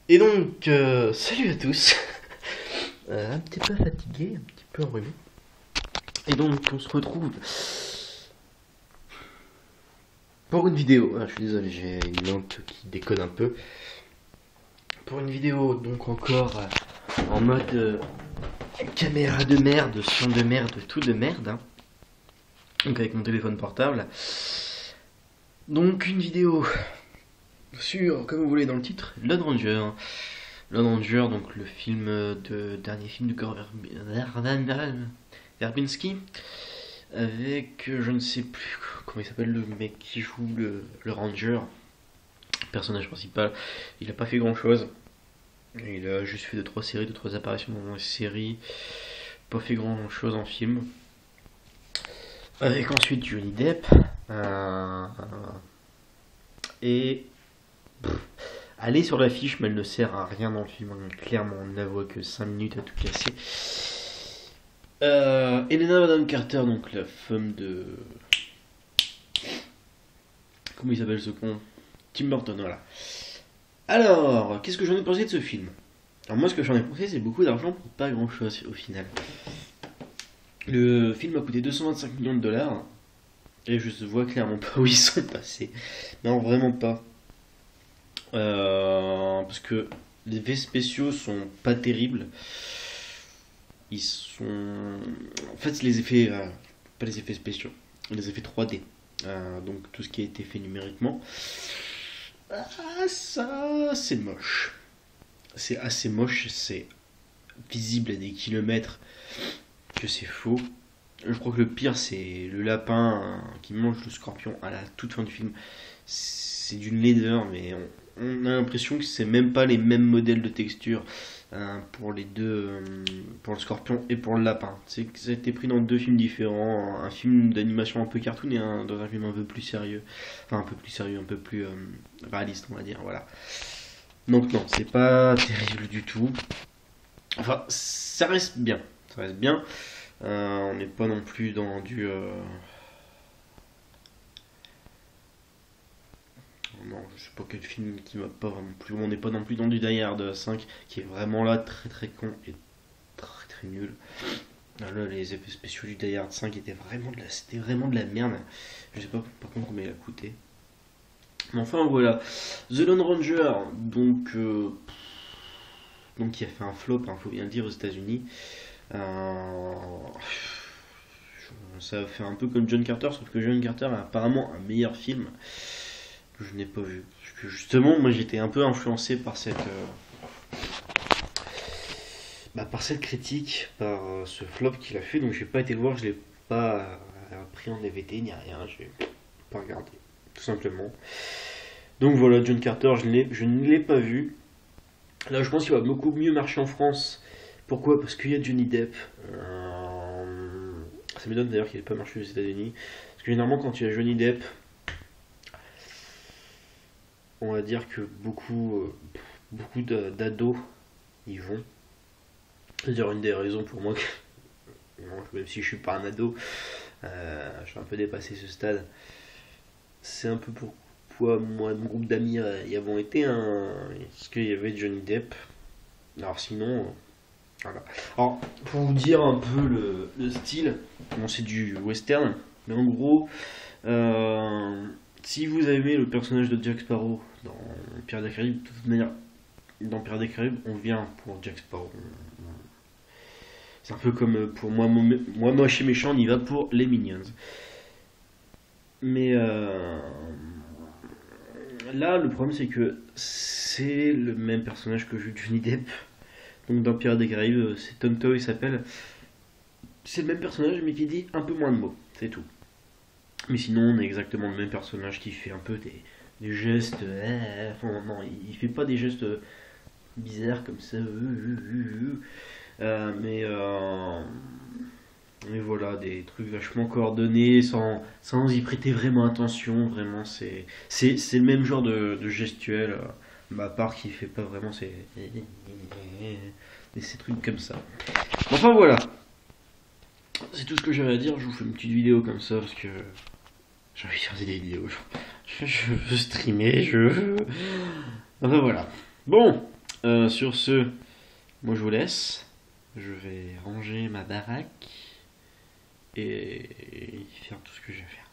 Et donc, salut à tous. Un petit peu fatigué, un petit peu enrhumé. Et donc, on se retrouve pour une vidéo. Ah, je suis désolé, j'ai une langue qui déconne un peu. Pour une vidéo, donc encore en mode caméra de merde, son de merde, tout de merde. Hein. Donc avec mon téléphone portable. Donc une vidéo sur, comme vous voulez dans le titre, Lone Ranger. Lone Ranger, donc le film dernier film de Gore Verbinski, avec je ne sais plus comment il s'appelle le mec qui joue le Ranger, personnage principal. Il a pas fait grand chose. Il a juste fait 2-3 séries, 2-3 apparitions dans les séries. Pas fait grand chose en film. Avec ensuite Johnny Depp. Et elle est sur l'affiche, mais elle ne sert à rien dans le film. Clairement, on ne la voit que 5 minutes à tout casser. Helena Madame Carter, donc la femme de. Comment il s'appelle ce con? Tim Burton, voilà. Alors, qu'est-ce que j'en ai pensé de ce film? Alors, moi, ce que j'en ai pensé, c'est beaucoup d'argent pour pas grand chose au final. Le film a coûté 225 millions de dollars. Et je vois clairement pas où ils sont passés. Non, vraiment pas. Parce que les effets spéciaux sont pas terribles. Ils sont. En fait, les effets. Pas les effets spéciaux. Les effets 3D. Donc tout ce qui a été fait numériquement. Ça, c'est moche. C'est assez moche. C'est visible à des kilomètres que c'est faux. Je crois que le pire, c'est le lapin qui mange le scorpion à la toute fin du film. C'est d'une laideur, mais on a l'impression que c'est même pas les mêmes modèles de texture pour les deux, pour le scorpion et pour le lapin. C'est que ça a été pris dans deux films différents, un film d'animation un peu cartoon et dans un film un peu plus sérieux, enfin un peu plus sérieux, un peu plus réaliste, on va dire. Voilà. Donc non, c'est pas terrible du tout. Enfin, ça reste bien, ça reste bien. On n'est pas non plus dans du. Non, je sais pas quel film qui m'a pas vraiment plu. On n'est pas non plus dans du Die Hard 5 qui est vraiment là très très con et très très nul. Là, les effets spéciaux du Die Hard 5 étaient vraiment c'était vraiment de la merde. Je sais pas par contre combien il a coûté. Mais enfin voilà. The Lone Ranger, donc qui a fait un flop, il faut bien le dire, aux États-Unis. Euh, Ça a fait un peu comme John Carter, sauf que John Carter a apparemment un meilleur film que je n'ai pas vu. Parce que justement, moi j'étais un peu influencé par par cette critique, par ce flop qu'il a fait, donc j'ai pas été le voir, je l'ai pas pris en DVD ni rien, j'ai pas regardé, tout simplement. Donc voilà, John Carter, je ne l'ai pas vu. Là, je pense qu'il va beaucoup mieux marcher en France. Pourquoi? Parce qu'il y a Johnny Depp. Ça m'étonne d'ailleurs qu'il n'ait pas marché aux États-Unis. Parce que généralement, quand il y a Johnny Depp, on va dire que beaucoup d'ados y vont. C'est d'ailleurs une des raisons pour moi que, même si je suis pas un ado, je suis un peu dépassé ce stade. C'est un peu pourquoi moi et mon groupe d'amis y avons été, hein, parce qu'il y avait Johnny Depp. Alors sinon, voilà. Alors pour vous dire un peu le style, bon, c'est du western, mais en gros, euh, si vous aimez le personnage de Jack Sparrow dans Pirates des Caraïbes, de toute manière, dans Pirates des Caraïbes, on vient pour Jack Sparrow. C'est un peu comme pour moi moche et méchant, on y va pour les Minions. Mais là, le problème, c'est que c'est le même personnage que joue Johnny Depp. Donc dans Pirates des Caraïbes, c'est Tonto, il s'appelle. C'est le même personnage, mais qui dit un peu moins de mots, c'est tout. Mais sinon, on a exactement le même personnage qui fait un peu des gestes. Enfin, non, il fait pas des gestes bizarres comme ça. Euh, mais, euh, mais voilà, des trucs vachement coordonnés, sans y prêter vraiment attention. Vraiment, c'est le même genre de gestuel. À part qui fait pas vraiment ces trucs comme ça. Enfin voilà, c'est tout ce que j'avais à dire. Je vous fais une petite vidéo comme ça parce que j'ai envie de faire des vidéos. Je veux streamer, je veux. Enfin voilà. Bon, Sur ce, moi je vous laisse. Je vais ranger ma baraque et faire tout ce que j'ai à faire.